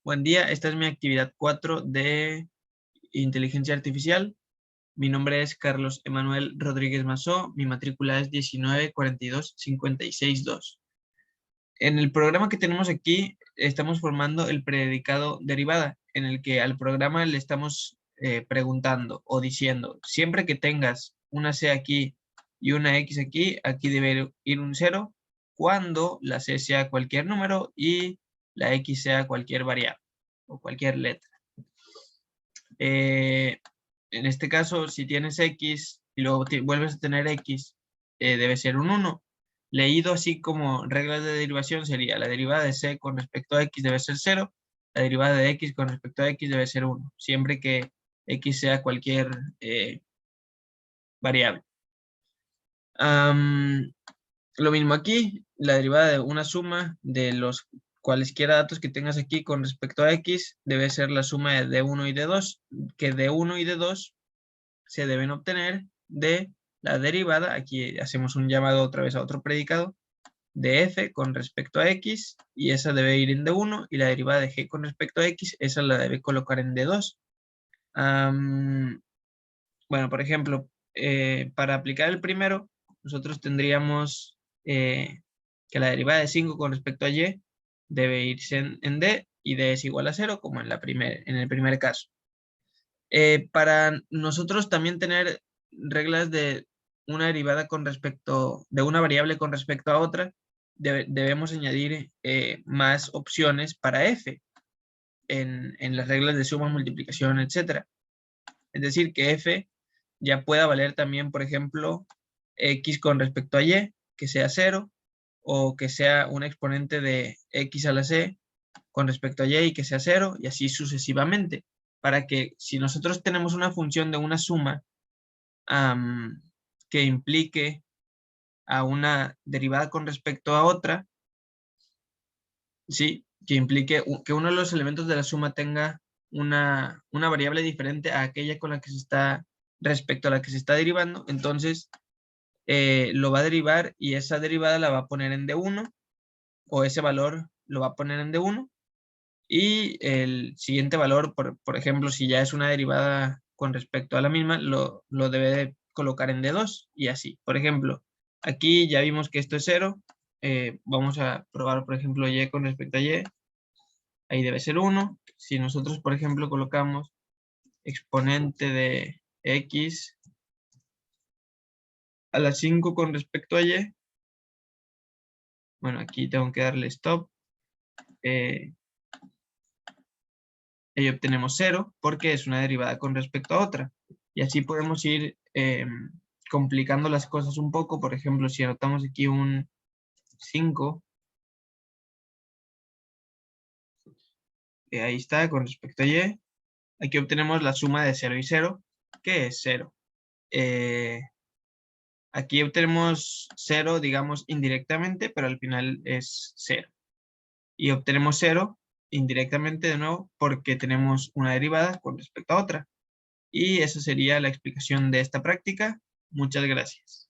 Buen día, esta es mi actividad 4 de inteligencia artificial. Mi nombre es Carlos Emanuel Rodríguez Mazó, mi matrícula es 1942-562. En el programa que tenemos aquí estamos formando el predicado derivada, en el que al programa le estamos preguntando o diciendo, siempre que tengas una C aquí y una X aquí, aquí debe ir un 0, cuando la C sea cualquier número y la X sea cualquier variable o cualquier letra. En este caso, si tienes X y luego vuelves a tener X, debe ser un 1. Leído así como reglas de derivación sería la derivada de C con respecto a X debe ser 0, la derivada de X con respecto a X debe ser 1, siempre que X sea cualquier variable. Lo mismo aquí, la derivada de una suma de los cualesquiera datos que tengas aquí con respecto a X debe ser la suma de D1 y D2, que D1 y D2 se deben obtener de la derivada, aquí hacemos un llamado otra vez a otro predicado, de f con respecto a x, y esa debe ir en D1, y la derivada de g con respecto a x, esa la debe colocar en D2. Bueno, por ejemplo, para aplicar el primero, nosotros tendríamos que la derivada de 5 con respecto a y debe irse en D, y D es igual a 0, como en el primer caso. Para nosotros también tener reglas de una derivada de una variable con respecto a otra, debemos añadir más opciones para f en las reglas de suma, multiplicación, etc. Es decir, que f ya pueda valer también, por ejemplo, x con respecto a y, que sea 0, o que sea un exponente de x a la c con respecto a y que sea 0, y así sucesivamente, para que si nosotros tenemos una función de una suma que implique a una derivada con respecto a otra, ¿sí? Que implique que uno de los elementos de la suma tenga una variable diferente a aquella con la que se está, respecto a la que se está derivando, entonces lo va a derivar y esa derivada la va a poner en D1, o ese valor lo va a poner en D1, y el siguiente valor, por ejemplo, si ya es una derivada con respecto a la misma, lo debe de colocar en D2 y así. Por ejemplo, aquí ya vimos que esto es 0. Vamos a probar, por ejemplo, y con respecto a y. Ahí debe ser 1. Si nosotros, por ejemplo, colocamos exponente de x a la 5 con respecto a y, bueno, aquí tengo que darle stop. Ahí obtenemos 0 porque es una derivada con respecto a otra. Y así podemos ir complicando las cosas un poco. Por ejemplo, si anotamos aquí un 5, ahí está, con respecto a y. Aquí obtenemos la suma de 0 y 0, que es 0. Aquí obtenemos 0, digamos, indirectamente, pero al final es 0. Y obtenemos 0 indirectamente de nuevo porque tenemos una derivada con respecto a otra. Y esa sería la explicación de esta práctica. Muchas gracias.